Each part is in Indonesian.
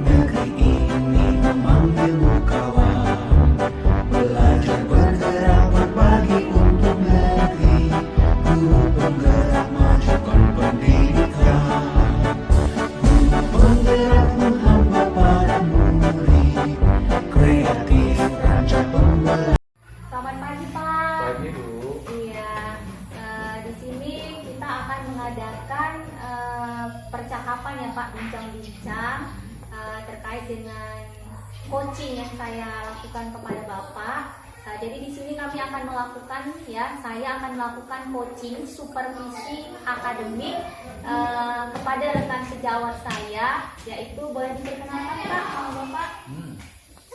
negeri ini memanggilmu kawan. Belajar bergerak berbagi untuk negeri. Guru penggerak majukan pendidikan. Guru penggerak menghamba para murid. Kreatif rancang pembelajaran. Selamat pagi Pak. Pagi Bu. Iya, di sini kita akan mengadakan percakapan ya Pak, bincang-bincang terkait dengan coaching yang saya lakukan kepada Bapak. Jadi di sini kami akan melakukan saya akan melakukan coaching supervisi akademik kepada rekan sejawat saya, yaitu boleh diperkenalkan Pak sama Bapak?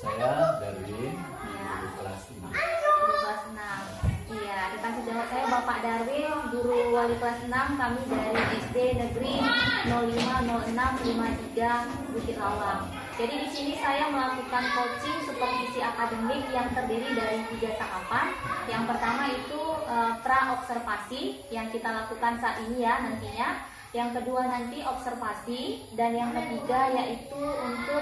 Saya Darwin, Ya. guru kelas 5. Guru kelas 6. Iya, rekan sejawat saya Bapak Darwin, guru wali kelas 6, kami dari SD Negeri 050653 Bukit Lawang. Jadi di sini saya melakukan coaching supervisi akademik yang terdiri dari 3 tahapan. Yang pertama itu pra-observasi yang kita lakukan saat ini ya nantinya. Yang kedua nanti observasi, dan yang ketiga yaitu untuk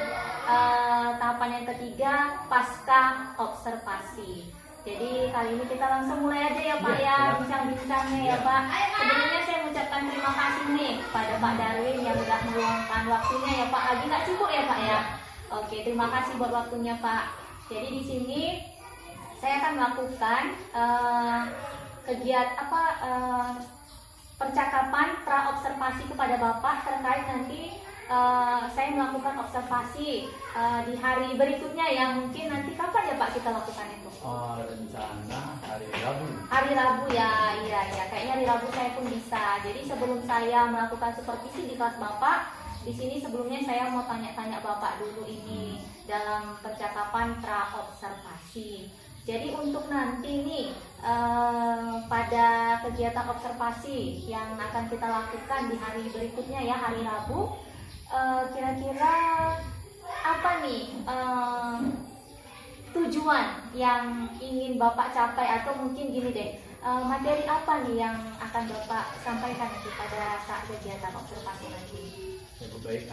tahapan yang ketiga pasca observasi. Jadi kali ini kita langsung mulai aja ya Pak ya bincang-bincangnya ya Pak. Sebelumnya saya mengucapkan terima kasih nih pada Pak Darwin yang sudah meluangkan waktunya ya Pak. Lagi nggak sibuk ya Pak ya? Oke, terima kasih buat waktunya Pak. Jadi di sini saya akan melakukan percakapan pra-observasi kepada Bapak terkait nanti saya melakukan observasi di hari berikutnya yang mungkin nanti kapan ya Pak kita lakukan itu? Rencana hari Rabu. Hari Rabu ya, iya. Kayaknya hari Rabu saya pun bisa. Jadi sebelum saya melakukan supervisi di kelas Bapak, di sini sebelumnya saya mau tanya-tanya Bapak dulu ini dalam percakapan pra-observasi. Jadi untuk nanti nih pada kegiatan observasi yang akan kita lakukan di hari berikutnya ya, hari Rabu, kira-kira apa nih tujuan yang ingin Bapak capai, atau mungkin gini deh, materi apa nih yang akan Bapak sampaikan nanti pada saat kegiatan observasi nanti? Lebih baik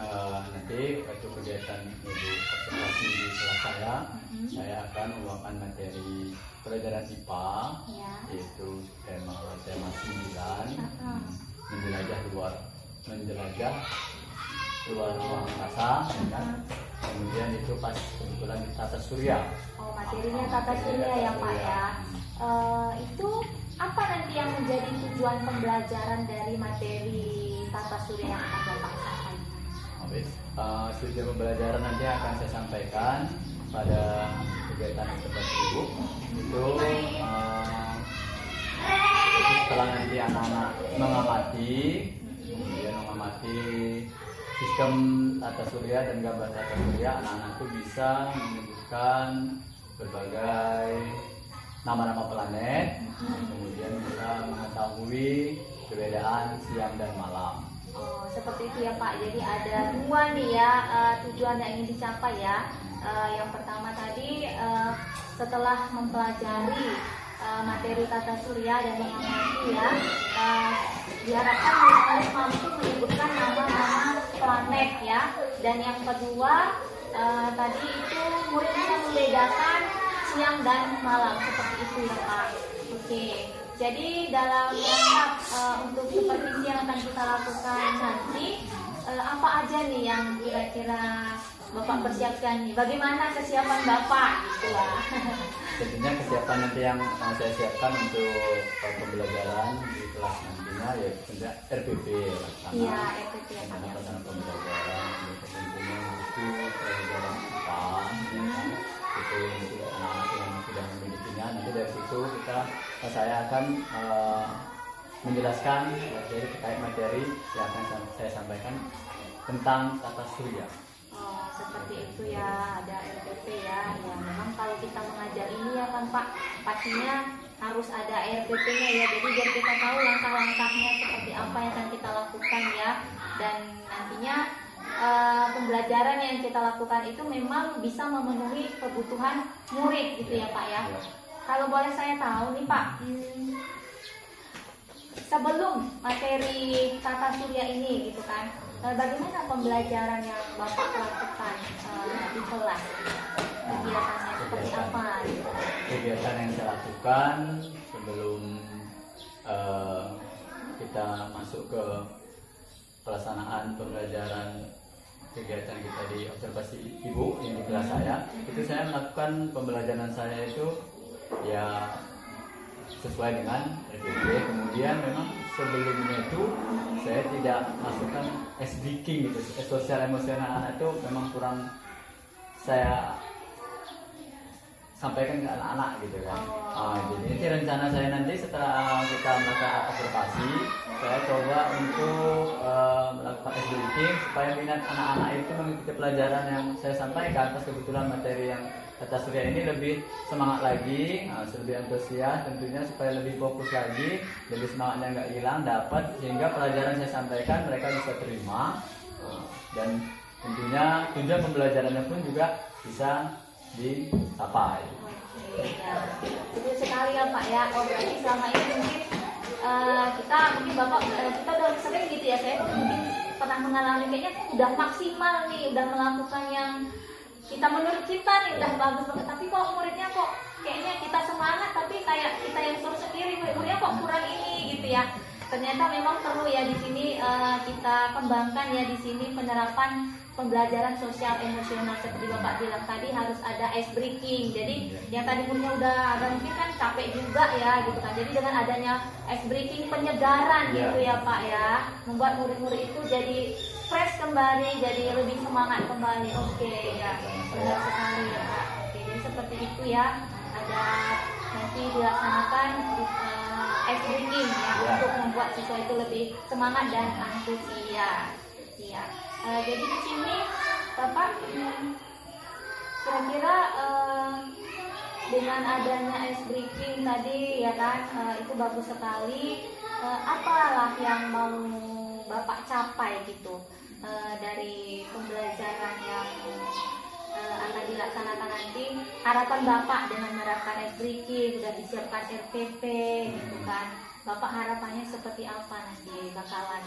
nanti waktu kegiatan Ibu observasi di kelas saya akan membawakan materi pelajaran IPA, Ya. yaitu tema 9, menjelajah luar ruang angkasa, ya kan? Kemudian itu pas kebetulan di tata surya. Oh, materinya tata surya ya Pak ya. Itu apa nanti yang menjadi tujuan pembelajaran dari materi tata surya yang akan Bapak sampaikan? Tujuan pembelajaran nanti akan saya sampaikan pada kegiatan seperti Ibu. Itu setelah nanti anak-anak mengamati, kemudian mengamati sistem tata surya dan gambar tata surya, anak-anak itu bisa menyebutkan berbagai nama-nama planet, kemudian bisa mengetahui perbedaan siang dan malam. Oh, seperti itu ya Pak. Jadi ada 2 nih ya tujuan yang ingin dicapai ya. Yang pertama tadi setelah mempelajari materi tata surya dan mengamati ya, diharapkan murid mampu menyebutkan nama-nama planet ya. Dan yang kedua tadi itu murid bisa membedakan siang dan malam, seperti itu ya Pak. Oke. Jadi dalam rangka untuk supervisi yang akan kita lakukan nanti, apa aja nih yang kira-kira Bapak persiapkan nih? Bagaimana kesiapan Bapak gitu lah? Tentunya kesiapan nanti yang saya siapkan untuk pembelajaran di kelas nantinya ya tentunya RPP laksana. Iya, RPP ya Pak. Laksana pembelajaran, tentunya buku pelajaran IPA, itu untuk anak-anak yang sudah memilikinya. Nanti dari situ saya akan menjelaskan materi terkait materi yang akan saya sampaikan tentang tata surya. Oh, seperti itu ya, ada RPP ya. Ya, memang kalau kita mengajar ini ya kan Pak, pastinya harus ada RPP-nya ya. Jadi biar kita tahu langkah-langkahnya seperti apa yang akan kita lakukan ya. Dan nantinya pembelajaran yang kita lakukan itu memang bisa memenuhi kebutuhan murid gitu ya Pak ya. Kalau boleh saya tahu nih Pak, sebelum materi tata surya ini gitu kan, bagaimana pembelajaran yang Bapak lakukan Kegiatannya seperti apa? Kegiatan yang saya lakukan sebelum kita masuk ke pelaksanaan pembelajaran kegiatan kita di observasi ibu yang di kelas saya, itu saya melakukan pembelajaran saya itu ya sesuai dengan SBK. Kemudian memang sebelumnya itu saya tidak masukkan SBK gitu, sosial emosional anak itu memang kurang saya sampaikan ke anak-anak gitu kan. Jadi ini rencana saya nanti setelah kita melakukan observasi, saya coba untuk melakukan SBK supaya minat anak-anak itu mengikuti pelajaran yang saya sampaikan. Pas kebetulan materi yang tata surya ini lebih semangat lagi, lebih antusias tentunya, supaya lebih fokus lagi, lebih semangatnya nggak hilang, dapat sehingga pelajaran saya sampaikan mereka bisa terima, dan tentunya tujuan pembelajarannya pun juga bisa dicapai. Oke, ya. Betul sekali ya Pak ya. Oh berarti selama ini mungkin mungkin Bapak kita udah sering gitu ya, saya mungkin pernah mengalami kayaknya udah maksimal nih, udah melakukan yang kita menurut kita nih udah bagus banget, tapi kok muridnya kok kayaknya kita semangat tapi kayak kita yang suruh sendiri, muridnya kok kurang ini gitu ya. Ternyata memang perlu ya di sini kita kembangkan ya di sini penerapan pembelajaran sosial emosional seperti Bapak bilang tadi, harus ada ice breaking. Jadi yang tadi punya udah agak mungkin kan capek juga ya gitu kan. Jadi dengan adanya ice breaking, penyegaran gitu ya Pak ya, membuat murid-murid itu jadi fresh kembali, jadi lebih semangat kembali. Oke ya, benar sekali ya Pak. Oke, jadi seperti itu ya. Ada nanti dilaksanakan ice breaking ya, untuk membuat siswa itu lebih semangat dan antusias. Ya. Jadi di sini Bapak kira-kira dengan adanya ice breaking tadi ya kan, itu bagus sekali. Apalah yang mau Bapak capai gitu dari pembelajaran yang akan dilaksanakan nanti? Harapan Bapak dengan menerapkan ice breaking, sudah disiapkan RPP gitu kan, Bapak harapannya seperti apa nanti bakalan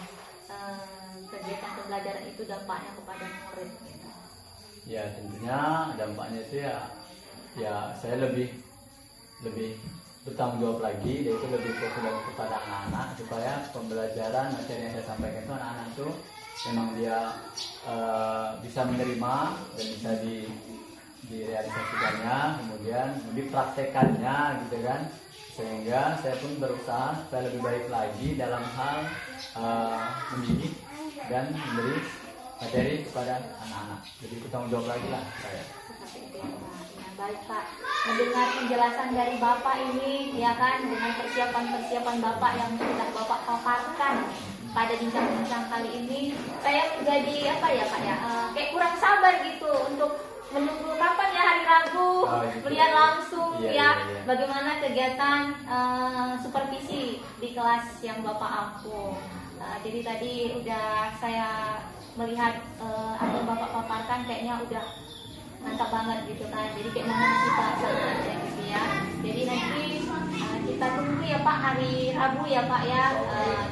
kegiatan pembelajaran itu dampaknya kepada murid gitu? Ya tentunya dampaknya itu ya saya lebih bertanggung jawab lagi, yaitu lebih fokus kepada anak-anak supaya pembelajaran materi yang saya sampaikan itu anak-anak itu memang dia bisa menerima dan bisa direalisasikannya, kemudian dipraktekannya gitu kan, sehingga saya pun berusaha supaya lebih baik lagi dalam hal mendidik dan memberi materi kepada anak-anak. Jadi bertanggung jawab lagi lah saya. Seperti itu ya Pak. Ya, baik Pak, mendengar penjelasan dari Bapak ini ya kan, dengan persiapan Bapak yang sudah Bapak paparkan pada bincang-bincang kali ini, saya menjadi apa ya Pak ya, kayak kurang sabar gitu untuk menunggu kapan ya hari Rabu, melihat langsung bagaimana kegiatan supervisi di kelas yang Bapak ampu. Jadi tadi udah saya melihat atau Bapak paparkan, kayaknya udah mantap banget gitu kan. Jadi kayak mana kita aja gitu ya. Jadi nanti kita tunggu ya Pak hari Rabu ya Pak ya.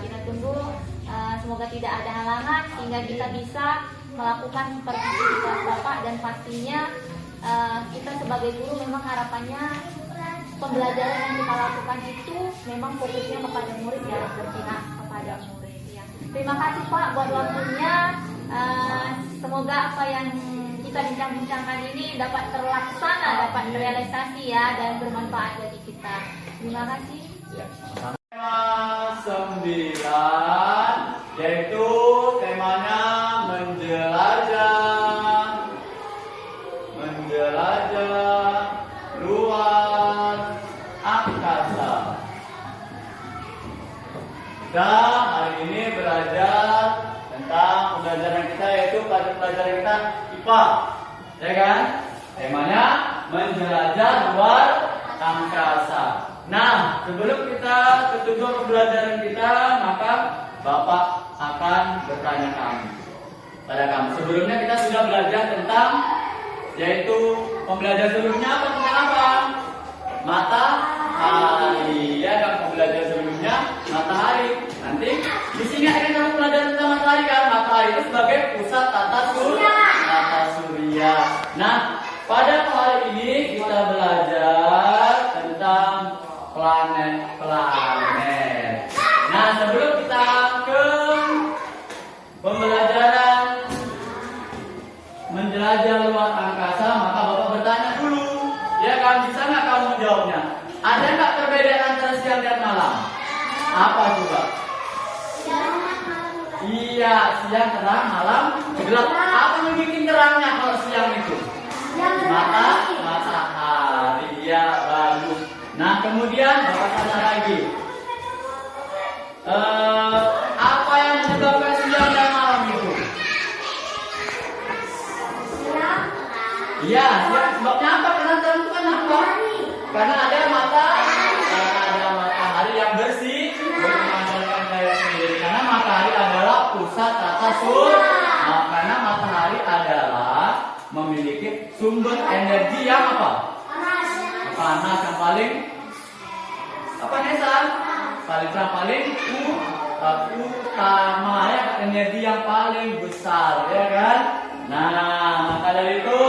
Kita tunggu, semoga tidak ada halangan sehingga kita bisa melakukan supervisi di kelas Bapak, dan pastinya kita sebagai guru memang harapannya pembelajaran yang kita lakukan itu memang fokusnya kepada murid ya, berpihak kepada murid ya. Terima kasih Pak buat waktunya. Semoga apa yang kita bincang-bincangkan ini dapat terlaksana, dapat terrealisasi ya, dan bermanfaat bagi kita. Terima kasih. Ya, tema 9 yaitu temanya menjelajah luas angkasa. Kita hari ini belajar tentang pembelajaran kita, yaitu pada pelajaran kita IPA, ya kan? Temanya menjelajah luar angkasa. Nah, sebelum kita ke tujuan pembelajaran kita, maka Bapak akan bertanya pada kamu. Sebelumnya kita sudah belajar tentang, yaitu pembelajaran sebelumnya apa, tentang apa? Matahari. Ya kan, pembelajaran sebelumnya matahari. Nanti di sini akan kamu belajar tentang matahari kan? Matahari itu sebagai pusat tata surya. Nah, pada kali ini kita belajar tentang planet-planet. Nah, sebelum kita ke pembelajaran menjelajah luar angkasa, maka Bapak bertanya dulu, ya kan, bisa nggak kamu menjawabnya? Ada nggak perbedaan antara siang dan malam? Apa coba? Iya, siang terang, malam gelap. Apa yang bikin terangnya kalau siang itu? Matahari. Ya, bagus. Nah, kemudian Bapak tanya lagi. Apa yang menyebabkan siang dan malam itu? Iya, siang sebabnya apa? Karena terang itu kan apa? Karena ada matahari yang bersih bermancarkan cahaya sendiri. Karena matahari adalah pusat tata surya. Nah, karena matahari adalah memiliki sumber energi yang apa? Panas yang paling apa Nesa? Paling utama ya, energi yang paling besar ya kan? Nah, maka dari itu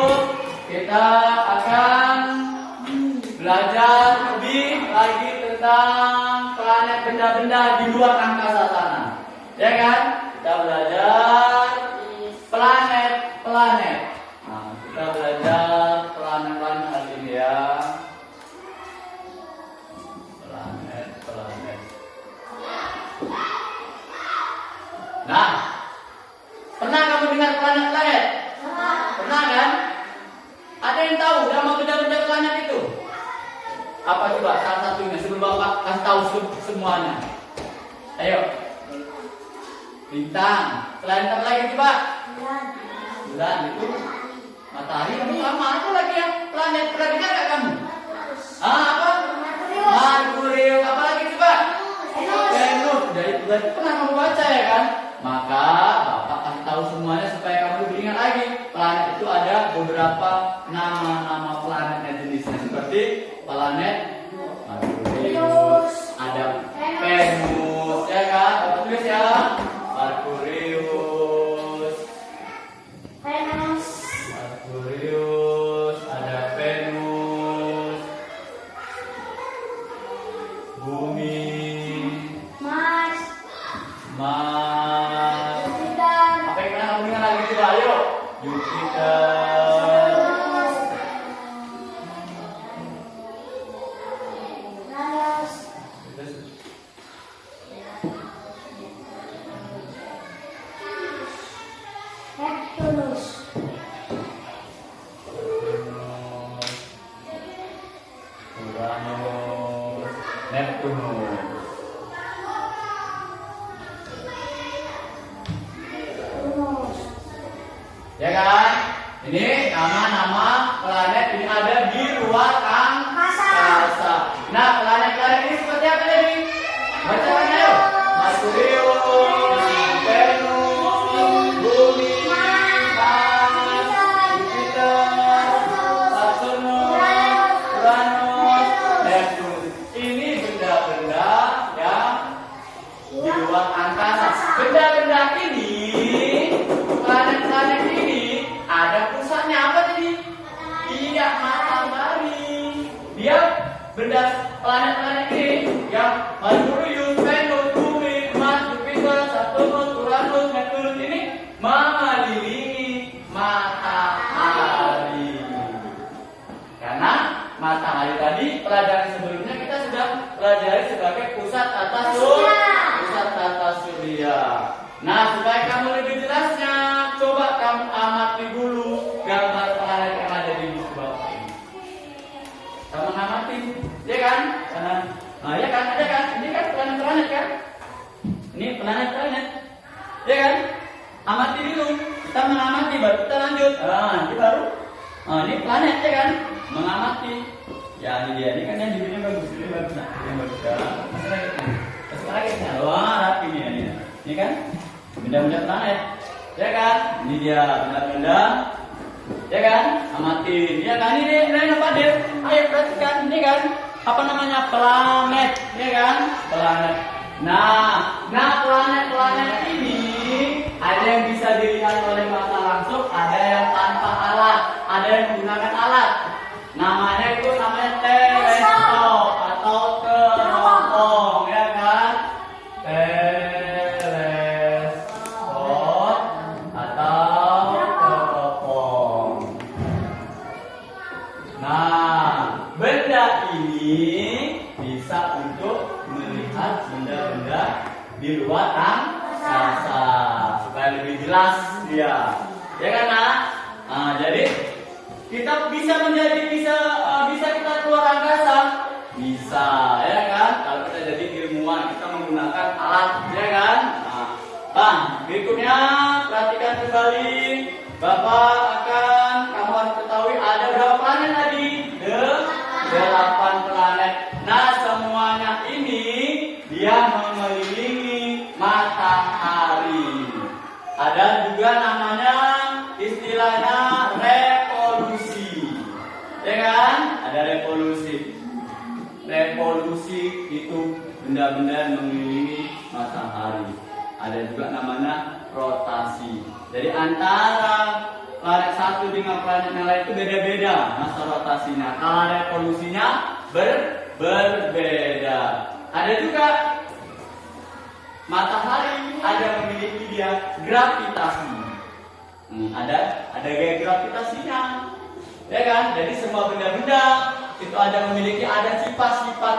kita akan belajar lebih lagi tentang planet benda-benda di luar angkasa sana. Ya kan? Kita belajar planet-planet. Nah, kita belajar planet-planet hari ini ya. Planet. Nah, pernah kamu dengar planet-planet? Pernah kan? Ada yang tahu nama benda-benda planet itu? Apa coba salah satunya sebelum Bapak kasih tahu semuanya? Ayo. Bintang. Selain apa lagi coba? Bulan itu. Matahari kamu sama apa lagi ya? Planet. Pernah dengar nggak kamu? Apa? Merkurius. Apa lagi coba? Venus. Dari bulan itu pernah kamu baca ya kan? Maka Bapak kasih tahu semuanya supaya kamu lebih ingat lagi. Planet itu ada beberapa nama-nama planetnya jenisnya, seperti planet Merkurius, ada Venus, ya kan? Bapak tulis ya. Merkurius, ada Venus, Bumi, Mars. Apa yang pernah kamu dengar lagi coba? Ayo. Jupiter, Neptunus. Ya kan? Ini nama-nama planet ini ada di luar angkasa. Nah, planet-planet ini seperti apa tadi? Bacakan ayo. Merkurius, Venus, Bumi, Mars, Jupiter, Saturnus, Uranus, Neptunus. Ini benda-benda yang di luar angkasa. Benda-benda ini, planet-planet ini ada pusatnya apa tadi? Iya, matahari. Dia benda planet-planet ini yang Merkurius, Venus, Bumi, Mars, Jupiter, Saturnus, Uranus, Neptunus ini mengelilingi matahari. Karena matahari tadi pelajaran sebelumnya kita sudah pelajari sebagai pusat tata surya. Nah, supaya kamu lebih jelasnya, coba kamu amati dulu gambar planet yang ada di bawah ini. Kamu amati, ya kan? Nah, ya kan, ada kan? Ini kan planet-planet kan? Ini planet-planet, ya kan? Amati dulu. Kita mengamati, baru kita lanjut. Ini baru. Ini planet, ya kan? Mengamati. Ya, ini dia. Ini kan yang judulnya bagus. Ini bagus. Nah, ini bagus. Masih lagi kan? Masih lagi kan? Wah, rapi ini. Ini kan? Benda-benda planet, ya kan? Ini dia benda-benda, ya kan? Amatin, ya kan? Ini apa dia? Ayo perhatikan, ini kan? Apa namanya? Planet, ya kan? Planet. Nah, planet-planet ini ada yang bisa dilihat oleh mata langsung, ada yang tanpa alat. ada yang menggunakan alat. Namanya itu namanya teleskop atau teropong, ya kan? Teleskop atau teropong. Nah, benda ini bisa untuk melihat benda-benda di luar angkasa supaya lebih jelas dia, ya kan? Nah, jadi kita bisa kita keluar angkasa, bisa, ya kan? Kalau kita jadi ilmuwan, kita menggunakan alat, ya kan? Nah, berikutnya perhatikan kembali, Bapak kamu harus ketahui ada berapa planet tadi? 8 planet. Nah, semuanya ini dia mengelilingi matahari. Ada juga namanya istilahnya revolusi, ya kan? Ada revolusi. Revolusi itu benda-benda yang mengelilingi matahari. Ada juga namanya rotasi. Jadi antara planet satu dengan planet yang lain itu beda-beda masa rotasinya. Kalau revolusinya berbeda. Ada juga matahari ada memiliki dia gravitasi. Ada gaya gravitasinya, ya kan? Jadi semua benda-benda itu ada sifat-sifat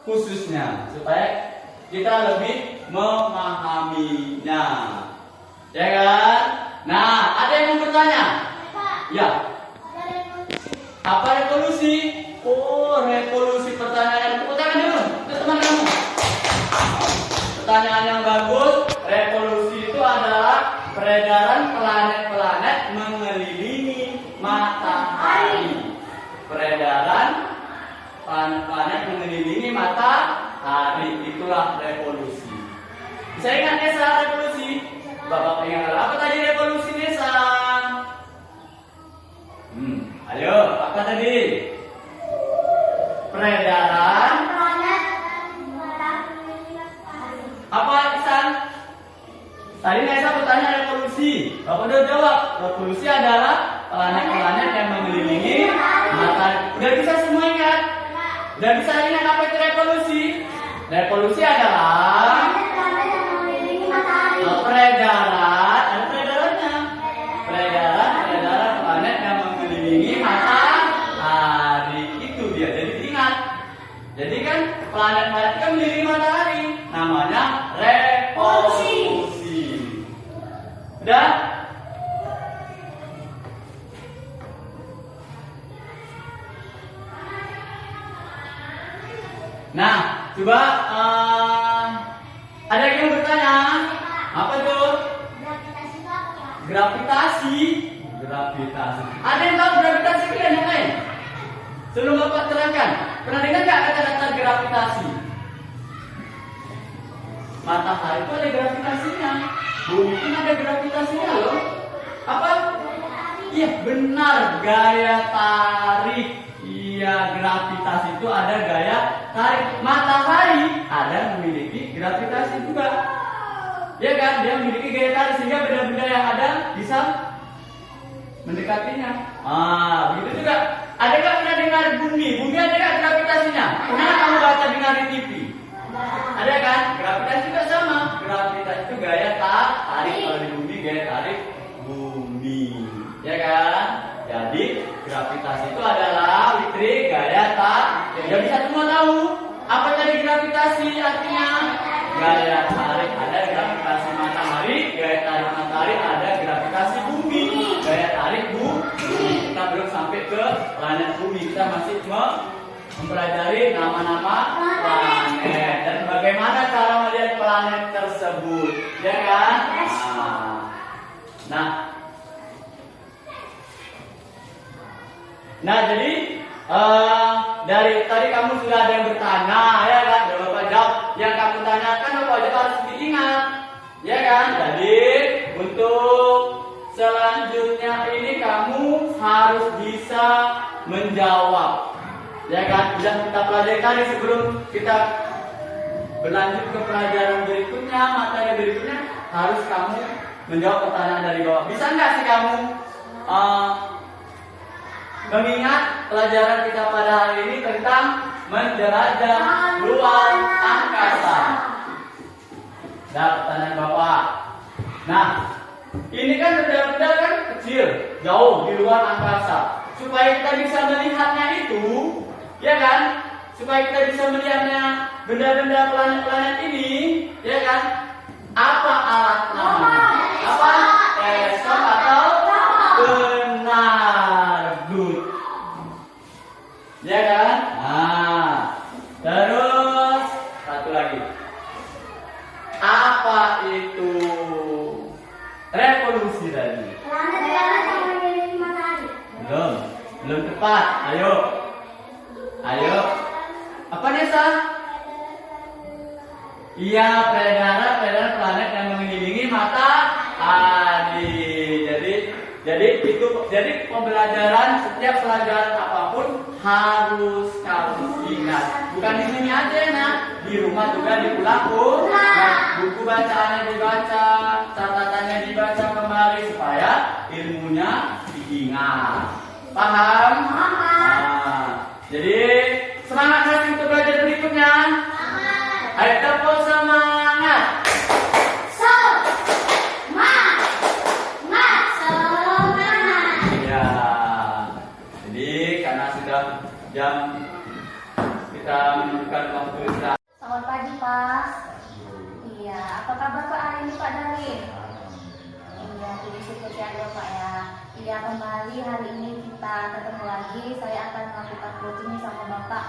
khususnya supaya kita lebih memahaminya, ya kan? Nah, ada yang mau bertanya? Ya. Apa revolusi? Oh, revolusi, pertanyaan. Tepuk tangan dulu ke teman kamu. Pertanyaan yang bagus. Revolusi itu adalah peredaran planet-planet mengelilingi matahari. Peredaran planet-planet mengelilingi matahari, itulah revolusi. Bisa ingat Nesa revolusi? Bapak ingat apa tadi revolusi Nesa? Ayo, apa tadi? Peredaran apa Isan? Tadi Nesa bertanya revolusi. Bapak udah jawab. Revolusi adalah planet-planet yang mengelilingi matahari. Udah bisa semua ingat? Udah bisa ingat apa itu revolusi? Revolusi adalah peredaran, ada peredarannya. Peredaran planet yang mengelilingi matahari. Itu dia. Jadi ingat. Jadi kan planet-planet kan mengelilingi matahari. Namanya revolusi. Udah? Nah, coba ada yang bertanya, apa tuh? Gravitasi. Ada yang tahu gravitasi kalian yang lain? Sebelum Bapak terangkan, pernah dengar nggak kata-kata gravitasi? Matahari itu ada gravitasinya, bumi pun ada gravitasinya loh. Apa? Iya benar, gaya tarik. Iya, gravitasi itu ada gaya tarik. Matahari ada memiliki gravitasi juga. Ya kan, dia memiliki gaya tarik sehingga benda-benda yang ada bisa mendekatinya. Begitu juga. Ada nggak pernah dengar bumi? Bumi ada nggak gravitasinya? Pernah kamu baca dengar di TV? Ada kan? Gravitasi juga sama. Gravitasi itu gaya tarik. Kalau di bumi gaya tarik bumi, ya kan? Jadi gravitasi itu adalah Witri gaya tarik. Ya bisa semua tahu apa tadi gravitasi artinya? Gaya tarik. Ada gravitasi matahari, gaya tarik matahari, ada gravitasi bumi, gaya tarik bumi. Kita belum sampai ke planet bumi, kita masih mempelajari nama-nama planet dan bagaimana cara melihat planet tersebut, ya kan? Nah, jadi dari tadi kamu sudah ada yang bertanya, ya kan? Sudah Bapak jawab. Yang kamu tanyakan Bapak jawab harus diingat, ya kan? Jadi untuk selanjutnya ini kamu harus bisa menjawab, ya kan? Sudah kita pelajari tadi sebelum kita berlanjut ke pelajaran berikutnya, materi berikutnya harus kamu menjawab pertanyaan dari bawah. Bisa nggak sih kamu mengingat pelajaran kita pada hari ini tentang menjelajah luar angkasa. Dan pertanyaan Bapak. Nah, ini kan benda-benda kan kecil, jauh di luar angkasa. Supaya kita bisa melihatnya itu, ya kan? Supaya kita bisa melihatnya benda-benda planet-planet ini, ya kan? Apa alatnya? Apa? Teleskop atau benar, good. Ya kan? Nah, terus satu lagi. Apa itu revolusi tadi? Belum tepat. Ayo. Apa Nesa? Iya, peredaran planet yang mengelilingi matahari. Jadi pembelajaran setiap pelajaran apapun harus kamu ingat. Bukan di sini aja nak, di rumah juga diulang. Buku bacaannya dibaca, catatannya dibaca kembali supaya ilmunya diingat. Paham? Nah, jadi semangat nanti untuk belajar berikutnya. Ayo tepuk semangat. Ya, jadi karena sudah jam kita menunjukkan waktu istirahat. Selamat pagi Pak. Iya, apa kabar Pak hari ini Pak Dalin? Iya, puji syukur ya Pak ya. Iya, kembali hari ini kita ketemu lagi. Saya akan melakukan coaching sama Bapak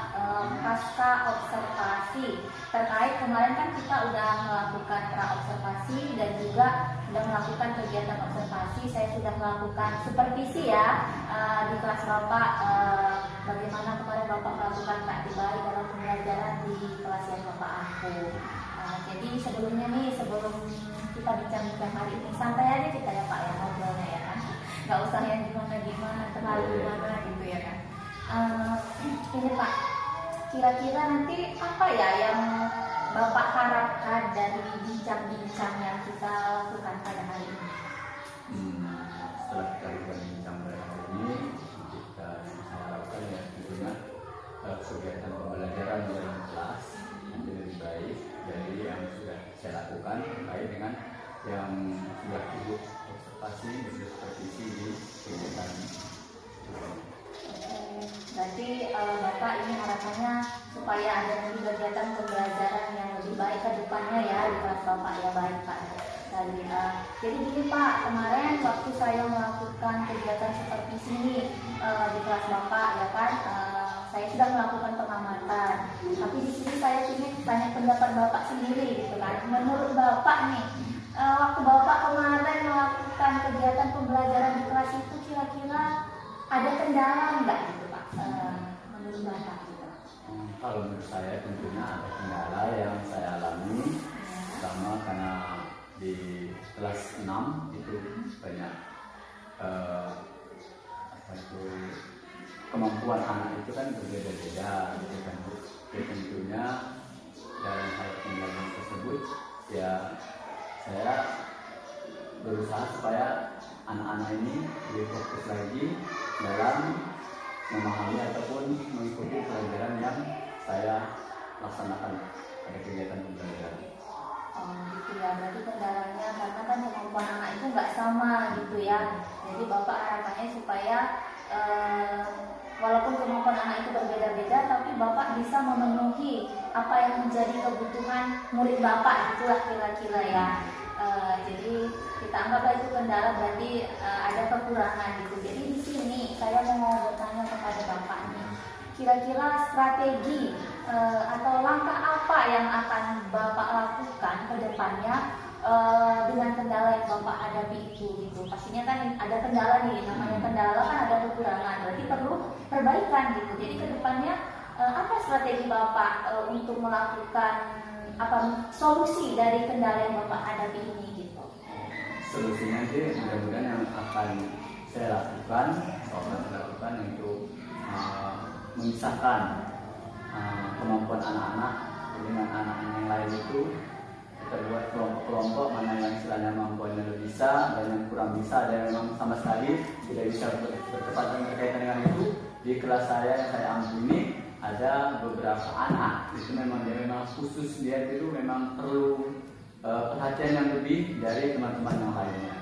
pasca observasi. Terkait kemarin kan kita udah melakukan pra-observasi dan juga sudah melakukan kegiatan observasi. Saya sudah melakukan supervisi ya di kelas Bapak. Bagaimana kemarin Bapak melakukan praktik baik dalam pembelajaran di kelas yang Bapak aku. Jadi sebelum kita bincang-bincang hari ini, santai aja kita ya Pak ya ngobrolnya ya kan. Gak usah yang gimana terlalu gimana gitu ya kan. Ini Pak, kira-kira nanti apa ya yang Bapak harapkan dari bincang-bincang yang kita lakukan pada hari ini? Setelah kita berbincang pada hari ini, kita harapkan ya tentunya kegiatan pembelajaran di dalam kelas nanti lebih baik dari yang sudah saya lakukan terkait dengan yang sudah ibu observasi dan supervisi di kegiatan. Berarti Bapak ini harapannya supaya ada nanti kegiatan pembelajaran yang lebih baik ke depannya ya di kelas Bapak ya. Baik Pak. Jadi gini Pak, kemarin waktu saya melakukan kegiatan supervisi ini di kelas Bapak ya kan, saya sudah melakukan pengamatan. Tapi di sini saya ingin tanya pendapat Bapak sendiri gitu kan. Menurut Bapak nih, waktu Bapak kemarin melakukan kegiatan pembelajaran di kelas itu kira-kira ada kendala nggak gitu Pak? Menurut Bapak gitu. Kalau menurut saya tentunya ada kendala yang saya alami, pertama karena di kelas 6 itu banyak kemampuan anak itu kan berbeda-beda gitu kan. Jadi tentunya dalam hal pembelajaran tersebut ya saya berusaha supaya anak-anak ini lebih fokus lagi dalam memahami ataupun mengikuti pelajaran yang saya laksanakan pada kegiatan pembelajaran. Gitu ya, berarti kendalanya karena kan kemampuan anak itu nggak sama gitu ya. Jadi Bapak harapannya supaya walaupun kemampuan anak itu berbeda-beda, tapi Bapak bisa memenuhi apa yang menjadi kebutuhan murid Bapak, itulah kira-kira ya. Jadi kita anggaplah itu kendala, berarti ada kekurangan gitu. Jadi di sini saya mau bertanya kepada Bapak nih, kira-kira strategi atau langkah apa yang akan Bapak lakukan ke depannya dengan kendala yang Bapak hadapi itu gitu. Pastinya kan ada kendala nih, namanya kendala kan ada kekurangan, berarti perlu perbaikan gitu. Jadi ke depannya apa strategi Bapak untuk melakukan solusi dari kendala yang Bapak hadapi ini gitu? Solusinya sih mudah-mudahan yang akan saya lakukan untuk memisahkan kemampuan anak-anak dengan anak-anak yang lain itu. Kita buat kelompok-kelompok mana yang istilahnya kemampuannya lebih bisa dan yang kurang bisa, dan yang memang sama sekali tidak bisa bertepatan berkaitan dengan itu, di kelas saya yang saya ambil ini ada beberapa anak itu memang dia memang khusus, dia itu memang perlu perhatian yang lebih dari teman-teman yang lainnya.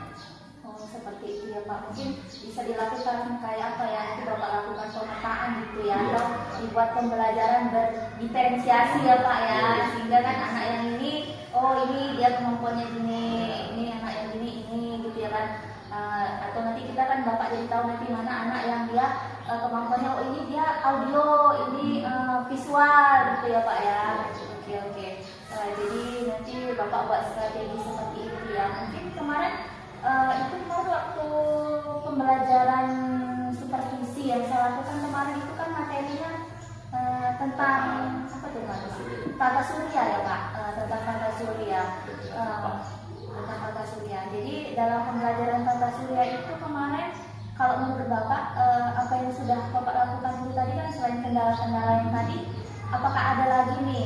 Oh, seperti itu ya Pak. Mungkin bisa dilakukan kayak apa ya, nanti Bapak lakukan pemetaan gitu ya, atau dibuat pembelajaran berdiferensiasi ya Pak ya, sehingga kan anak yang ini, oh ini dia kemampuannya gini, ini anak yang ini gitu ya kan. Atau nanti kita kan Bapak jadi tahu nanti mana anak yang dia kemampuannya, oh ini dia audio, ini visual gitu ya Pak ya. Oke. Jadi nanti Bapak buat strategi seperti itu ya. Mungkin kemarin itu waktu pembelajaran supervisi yang saya lakukan kemarin itu kan materinya tentang apa tuh Mas? Tata surya ya Pak, tentang tata surya. Tentang tata surya. Jadi dalam pembelajaran tata surya itu kemarin, kalau menurut Bapak apa yang sudah Bapak lakukan itu tadi kan, selain kendala-kendala yang tadi, apakah ada lagi nih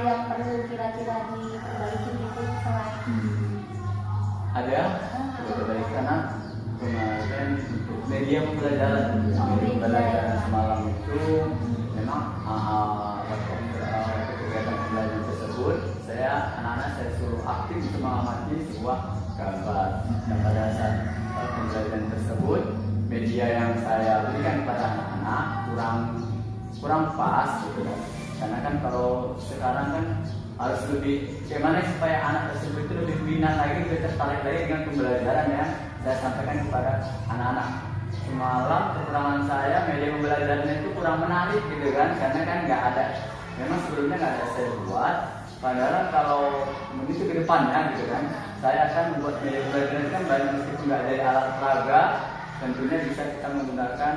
yang perlu kira-kira diperbaiki gitu selain? Ada beberapa karena kemarin untuk media pembelajaran, pembelajaran semalam itu memang kegiatan pembelajaran tersebut anak-anak saya suruh aktif untuk mengamati sebuah gambar, dan pada saat pembelajaran tersebut media yang saya berikan kepada anak-anak kurang pas gitu kan. Karena kan kalau sekarang kan harus lebih bagaimana supaya anak tersebut itu lebih minat lagi, lebih tertarik lagi dengan pembelajaran yang saya sampaikan kepada anak-anak. Semalam kekurangan saya media pembelajarannya itu kurang menarik gitu kan, karena kan nggak ada, memang sebelumnya nggak ada saya buat. Padahal kalau menuju ke depannya gitu kan, saya akan membuat media pembelajaran kan banyak, meskipun nggak dari alat peraga, tentunya bisa kita menggunakan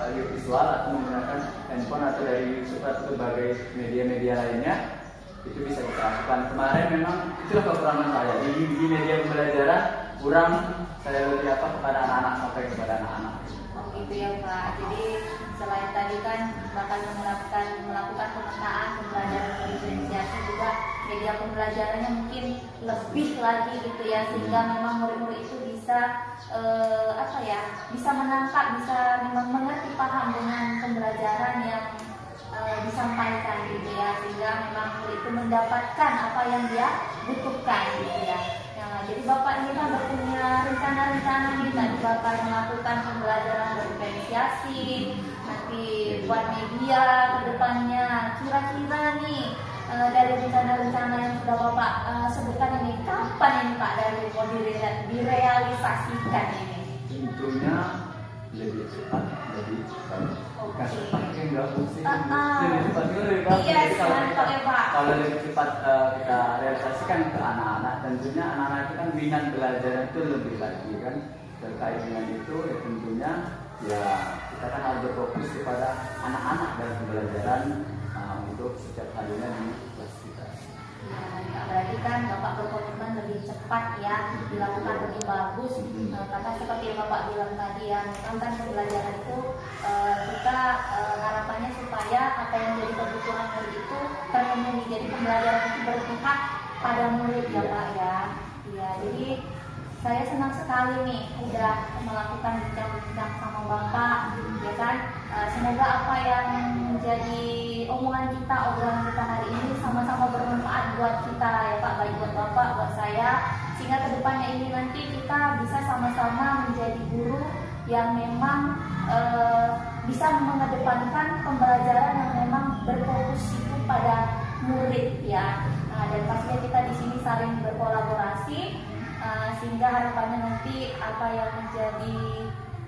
audio visual atau menggunakan handphone atau dari YouTube atau berbagai media-media lainnya, itu bisa kita lakukan. Kemarin memang itulah kekurangan saya di media pembelajaran, kurang saya lebih kepada anak-anak, sampai kepada anak-anak. Oh gitu ya Pak. Jadi selain tadi kan bakal melakukan pemetaan pembelajaran berdiferensiasi, juga media pembelajarannya mungkin lebih lagi gitu ya, sehingga memang murid-murid itu bisa bisa menangkap, bisa memang mengerti, paham dengan pembelajaran yang disampaikan gitu ya, sehingga memang murid itu mendapatkan apa yang dia butuhkan gitu ya. Jadi Bapak ini kan punya rencana-rencana nih, tadi Bapak melakukan pembelajaran berdiferensiasi, nanti buat media ke depannya. Kira-kira nih dari rencana-rencana yang sudah Bapak sebutkan ini, kapan ini Pak dari mau direalisasikan ini? Tentunya lebih cepat, lebih baik. Oke. Pakai nggak pusing. Lebih cepat itu lebih bagus. Iya, Jadi kalau mantap ya Pak. kalau lebih cepat kita realisasikan ke anak-anak, tentunya anak-anak itu kan minat belajar itu lebih lagi kan, terkait dengan itu ya tentunya ya kita kan harus berfokus kepada anak-anak dalam pembelajaran untuk setiap harinya di kelas kita. Ya, berarti kan Bapak berkomitmen lebih cepat ya, dilakukan lebih bagus. Karena seperti yang Bapak bilang tadi ya, memang kan pembelajaran itu kita harapannya supaya apa yang jadi kebutuhan murid itu terpenuhi. Jadi pembelajaran itu berpihak pada murid ya Pak ya. Iya, jadi saya senang sekali nih udah melakukan bincang-bincang sama Bapak, ya kan. Semoga apa yang menjadi omongan kita, obrolan kita hari ini sama-sama bermanfaat buat kita ya Pak, baik buat Bapak, buat saya, sehingga kedepannya ini nanti kita bisa sama-sama menjadi guru yang memang bisa mengedepankan pembelajaran yang memang berfokus itu pada murid ya. Dan pastinya kita di sini saling berkolaborasi, sehingga harapannya nanti apa yang menjadi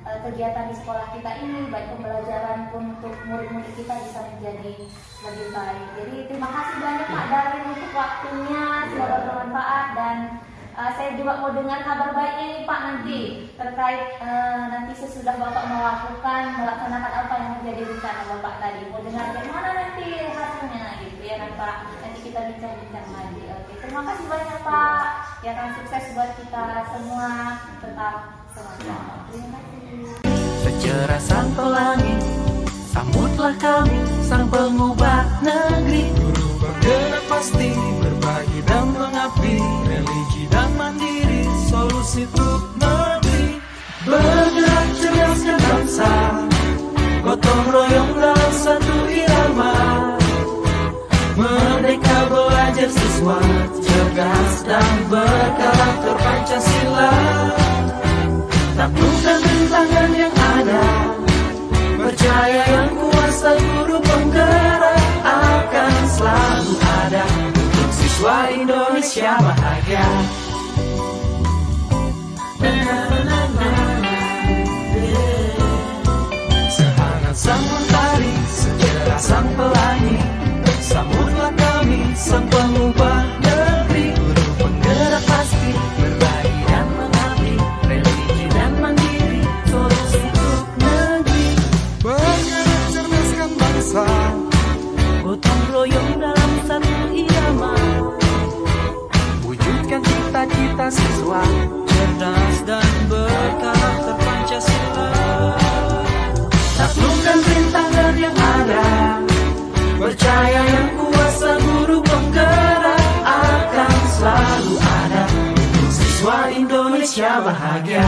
kegiatan di sekolah kita ini, baik pembelajaran pun untuk murid-murid kita bisa menjadi lebih baik. Jadi terima kasih banyak Pak Darwin untuk waktunya, semoga bermanfaat, dan saya juga mau dengar kabar baiknya nih Pak nanti terkait nanti sesudah Bapak melaksanakan apa yang menjadi rencana Bapak tadi. Mau dengar bagaimana nanti hasilnya gitu ya kan Pak. Nanti kita bincang-bincang lagi. Oke, terima kasih banyak Pak. Ya kan, sukses buat kita semua, tetap semangat. Terima kasih. Secerah sang pelangi, sambutlah kami, sang pengubah negeri. Guru bergerak pasti, berbagi dan mengabdi, religi dan mandiri, solusi untuk negeri. Bergerak cerdaskan berkarakter Pancasila. Taklukkan rintangan yang ada, percaya yang kuasa guru penggerak akan selalu ada untuk siswa Indonesia bahagia. Sehangat sang mentari, secerah sang pelangi, sambutlah kami sang pengubah negeri. Guru penggerak pasti berbagi dan mengabdi, religi dan mandiri, solusi untuk negeri. Bergerak cerdaskan bangsa, Gotong royong dalam satu irama, wujudkan cita-cita siswa cerdas dan berkarakter Pancasila. Taklukkan rintangan yang ada, percaya yang kuasa guru penggerak akan selalu ada untuk siswa Indonesia bahagia.